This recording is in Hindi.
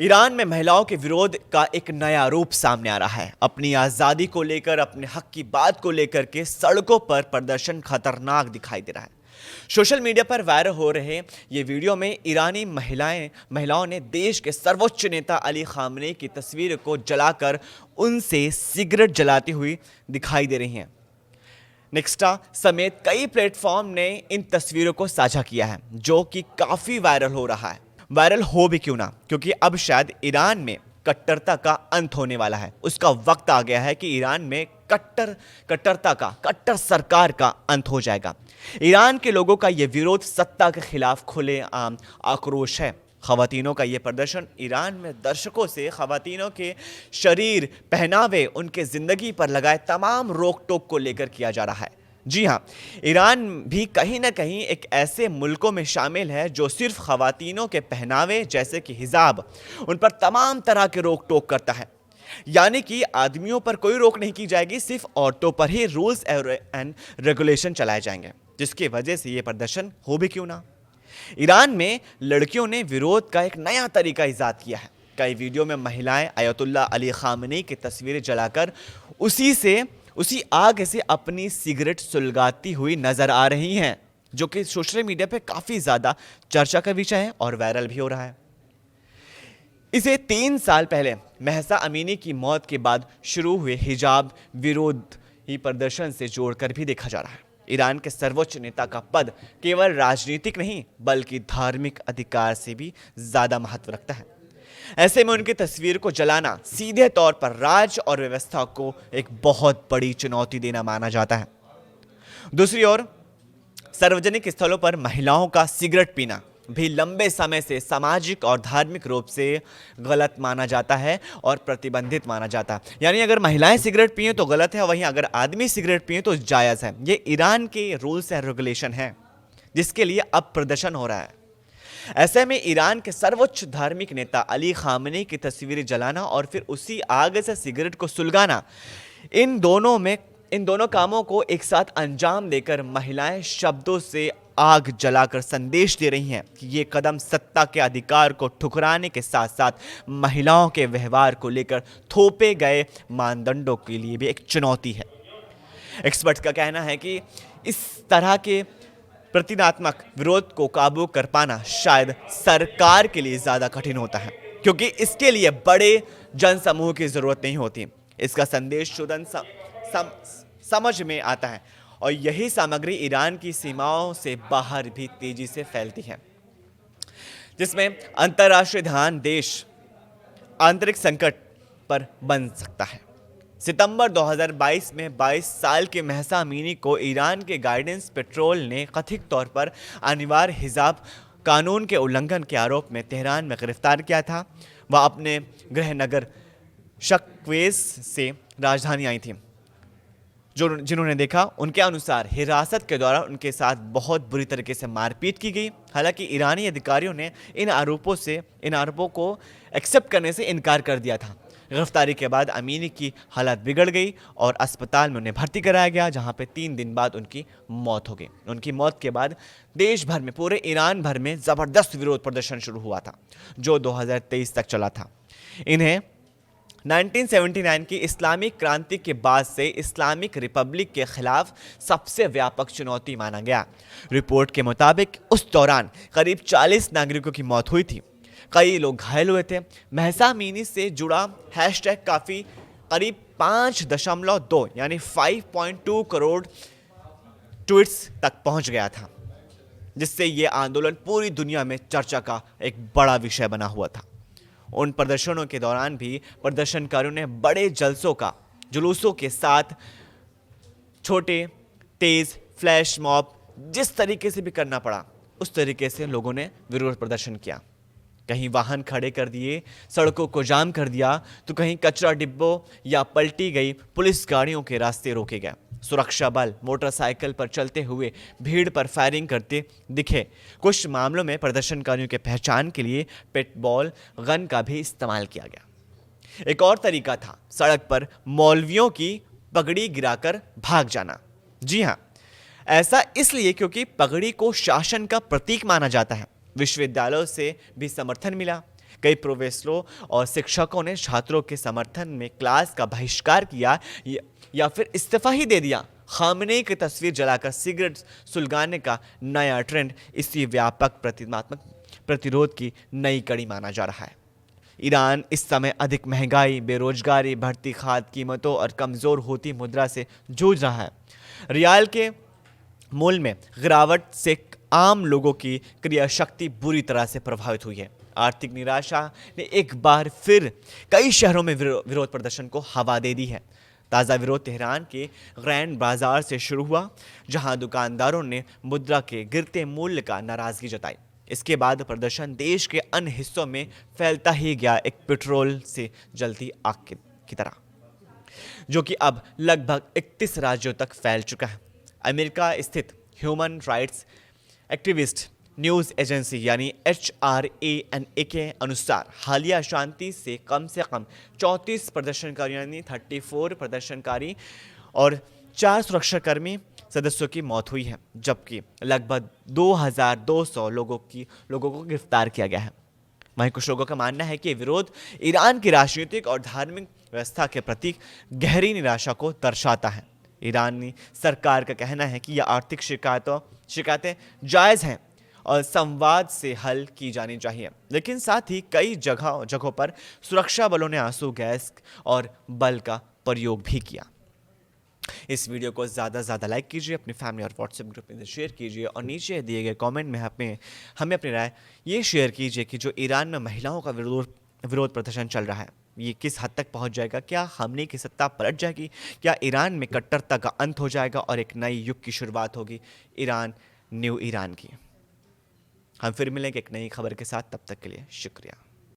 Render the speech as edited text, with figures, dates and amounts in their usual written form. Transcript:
ईरान में महिलाओं के विरोध का एक नया रूप सामने आ रहा है। अपनी आज़ादी को लेकर, अपने हक की बात को लेकर के सड़कों पर प्रदर्शन खतरनाक दिखाई दे रहा है। सोशल मीडिया पर वायरल हो रहे ये वीडियो में ईरानी महिलाओं ने देश के सर्वोच्च नेता अली खामनेई की तस्वीर को जलाकर उनसे सिगरेट जलाती हुई दिखाई दे रही हैं। नेक्स्टा समेत कई प्लेटफॉर्म ने इन तस्वीरों को साझा किया है, जो कि काफ़ी वायरल हो रहा है। वायरल हो भी क्यों ना, क्योंकि अब शायद ईरान में कट्टरता का अंत होने वाला है। उसका वक्त आ गया है कि ईरान में कट्टर सरकार का अंत हो जाएगा। ईरान के लोगों का यह विरोध सत्ता के खिलाफ खुलेआम आक्रोश है। खवातीनों का यह प्रदर्शन ईरान में दर्शकों से खवातीनों के शरीर, पहनावे, उनके जिंदगी पर लगाए तमाम रोक टोक को लेकर किया जा रहा है। जी हाँ, ईरान भी कहीं ना कहीं एक ऐसे मुल्कों में शामिल है जो सिर्फ खवातीनों के पहनावे जैसे कि हिजाब, उन पर तमाम तरह के रोक टोक करता है। यानी कि आदमियों पर कोई रोक नहीं की जाएगी, सिर्फ औरतों पर ही रूल्स एंड रेगुलेशन चलाए जाएंगे, जिसकी वजह से ये प्रदर्शन हो भी क्यों ना। ईरान में लड़कियों ने विरोध का एक नया तरीका ईजाद किया है। कई वीडियो में महिलाएं अयतुल्ला अली खामनेई की तस्वीरें जलाकर उसी आग से अपनी सिगरेट सुलगाती हुई नजर आ रही हैं, जो कि सोशल मीडिया पे काफी ज्यादा चर्चा का विषय है और वायरल भी हो रहा है। इसे 3 साल पहले महसा अमीनी की मौत के बाद शुरू हुए हिजाब विरोधी प्रदर्शन से जोड़कर भी देखा जा रहा है। ईरान के सर्वोच्च नेता का पद केवल राजनीतिक नहीं, बल्कि धार्मिक अधिकार से भी ज्यादा महत्व रखता है। ऐसे में उनकी तस्वीर को जलाना सीधे तौर पर राज्य और व्यवस्था को एक बहुत बड़ी चुनौती देना माना जाता है। दूसरी ओर सार्वजनिक स्थलों पर महिलाओं का सिगरेट पीना भी लंबे समय से सामाजिक और धार्मिक रूप से गलत माना जाता है और प्रतिबंधित माना जाता है। यानी अगर महिलाएं सिगरेट पिए तो गलत है, वहीं अगर आदमी सिगरेट पिए तो जायज़ है। ये ईरान के रूल्स एंड रेगुलेशन है, जिसके लिए अब प्रदर्शन हो रहा है। ऐसे में ईरान के सर्वोच्च धार्मिक नेता अली खामनेई की तस्वीरें जलाना और फिर उसी आग से सिगरेट को सुलगाना, इन दोनों कामों को एक साथ अंजाम देकर महिलाएं शब्दों से आग जलाकर संदेश दे रही हैं कि ये कदम सत्ता के अधिकार को ठुकराने के साथ साथ महिलाओं के व्यवहार को लेकर थोपे गए मानदंडों के लिए भी एक चुनौती है। एक्सपर्ट्स का कहना है कि इस तरह के प्रतिनात्मक विरोध को काबू कर पाना शायद सरकार के लिए ज़्यादा कठिन होता है, क्योंकि इसके लिए बड़े जनसमूह की ज़रूरत नहीं होती। इसका संदेश तुरंत समझ में आता है और यही सामग्री ईरान की सीमाओं से बाहर भी तेजी से फैलती है, जिसमें अंतर्राष्ट्रीय ध्यान देश आंतरिक संकट पर बन सकता है। सितंबर 2022 में 22 साल के महसा अमीनी को ईरान के गाइडेंस पेट्रोल ने कथित तौर पर अनिवार्य हिजाब कानून के उल्लंघन के आरोप में तेहरान में गिरफ्तार किया था। वह अपने गृह नगर शक्वेज से राजधानी आई थी। जिन्होंने देखा, उनके अनुसार हिरासत के दौरान उनके साथ बहुत बुरी तरीके से मारपीट की गई। हालांकि ईरानी अधिकारियों ने इन आरोपों को एक्सेप्ट करने से इनकार कर दिया था। गिरफ्तारी के बाद अमीनी की हालत बिगड़ गई और अस्पताल में उन्हें भर्ती कराया गया, जहां पे 3 दिन बाद उनकी मौत हो गई। उनकी मौत के बाद देश भर में, पूरे ईरान भर में ज़बरदस्त विरोध प्रदर्शन शुरू हुआ था, जो 2023 तक चला था। इन्हें 1979 की इस्लामिक क्रांति के बाद से इस्लामिक रिपब्लिक के खिलाफ सबसे व्यापक चुनौती माना गया। रिपोर्ट के मुताबिक उस दौरान करीब 40 नागरिकों की मौत हुई थी, कई लोग घायल हुए थे। महसा अमीनी से जुड़ा हैशटैग काफ़ी करीब 5.2 यानी 5.2 करोड़ ट्वीट्स तक पहुंच गया था, जिससे ये आंदोलन पूरी दुनिया में चर्चा का एक बड़ा विषय बना हुआ था। उन प्रदर्शनों के दौरान भी प्रदर्शनकारियों ने बड़े जुलूसों के साथ छोटे, तेज फ्लैश मॉब जिस तरीके से भी करना पड़ा, उस तरीके से लोगों ने विरोध प्रदर्शन किया। कहीं वाहन खड़े कर दिए, सड़कों को जाम कर दिया, तो कहीं कचरा डिब्बों या पलटी गई पुलिस गाड़ियों के रास्ते रोके गए। सुरक्षा बल मोटरसाइकिल पर चलते हुए भीड़ पर फायरिंग करते दिखे। कुछ मामलों में प्रदर्शनकारियों के पहचान के लिए पेटबॉल गन का भी इस्तेमाल किया गया। एक और तरीका था सड़क पर मौलवियों की पगड़ी गिराकर भाग जाना। जी हाँ, ऐसा इसलिए क्योंकि पगड़ी को शासन का प्रतीक माना जाता है। विश्वविद्यालयों से भी समर्थन मिला। कई प्रोफेसरों और शिक्षकों ने छात्रों के समर्थन में क्लास का बहिष्कार किया या फिर इस्तीफा ही दे दिया। खामनेई की तस्वीर जलाकर सिगरेट सुलगाने का नया ट्रेंड इसी व्यापक प्रतीकात्मक प्रतिरोध की नई कड़ी माना जा रहा है। ईरान इस समय अधिक महंगाई, बेरोजगारी, बढ़ती खाद्य कीमतों और कमजोर होती मुद्रा से जूझ रहा है। रियाल के मूल्य में गिरावट से आम लोगों की क्रिया शक्ति बुरी तरह से प्रभावित हुई है। आर्थिक निराशा ने एक बार फिर कई शहरों में विरोध प्रदर्शन को हवा दे दी है। ताज़ा विरोध तेहरान के ग्रैंड बाजार से शुरू हुआ, जहां दुकानदारों ने मुद्रा के गिरते मूल्य का नाराजगी जताई। इसके बाद प्रदर्शन देश के अन्य हिस्सों में फैलता ही गया, एक पेट्रोल से जलती आग की तरह, जो कि अब लगभग 31 राज्यों तक फैल चुका है। अमेरिका स्थित human rights activist news agency यानी HRANA के अनुसार हालिया शांति से कम 34 प्रदर्शनकारी यानी 34 प्रदर्शनकारी और 4 सुरक्षाकर्मी सदस्यों की मौत हुई है, जबकि लगभग 2200 लोगों को गिरफ्तार किया गया है। वहीं कुछ लोगों का मानना है कि विरोध ईरान की राजनीतिक और धार्मिक व्यवस्था के प्रति गहरी निराशा को दर्शाता है। ईरानी सरकार का कहना है कि यह आर्थिक शिकायतें जायज़ हैं और संवाद से हल की जानी चाहिए, लेकिन साथ ही कई जगहों पर सुरक्षा बलों ने आंसू गैस और बल का प्रयोग भी किया। इस वीडियो को ज़्यादा से ज़्यादा लाइक कीजिए, अपनी फैमिली और व्हाट्सएप ग्रुप में शेयर कीजिए और नीचे दिए गए कमेंट में हमें अपनी राय ये शेयर कीजिए कि जो ईरान में महिलाओं का विरोध प्रदर्शन चल रहा है ये किस हद तक पहुंच जाएगा। क्या खामनेई की सत्ता पलट जाएगी? क्या ईरान में कट्टरता का अंत हो जाएगा और एक नई युग की शुरुआत होगी न्यू ईरान की? हम फिर मिलेंगे एक नई खबर के साथ, तब तक के लिए शुक्रिया।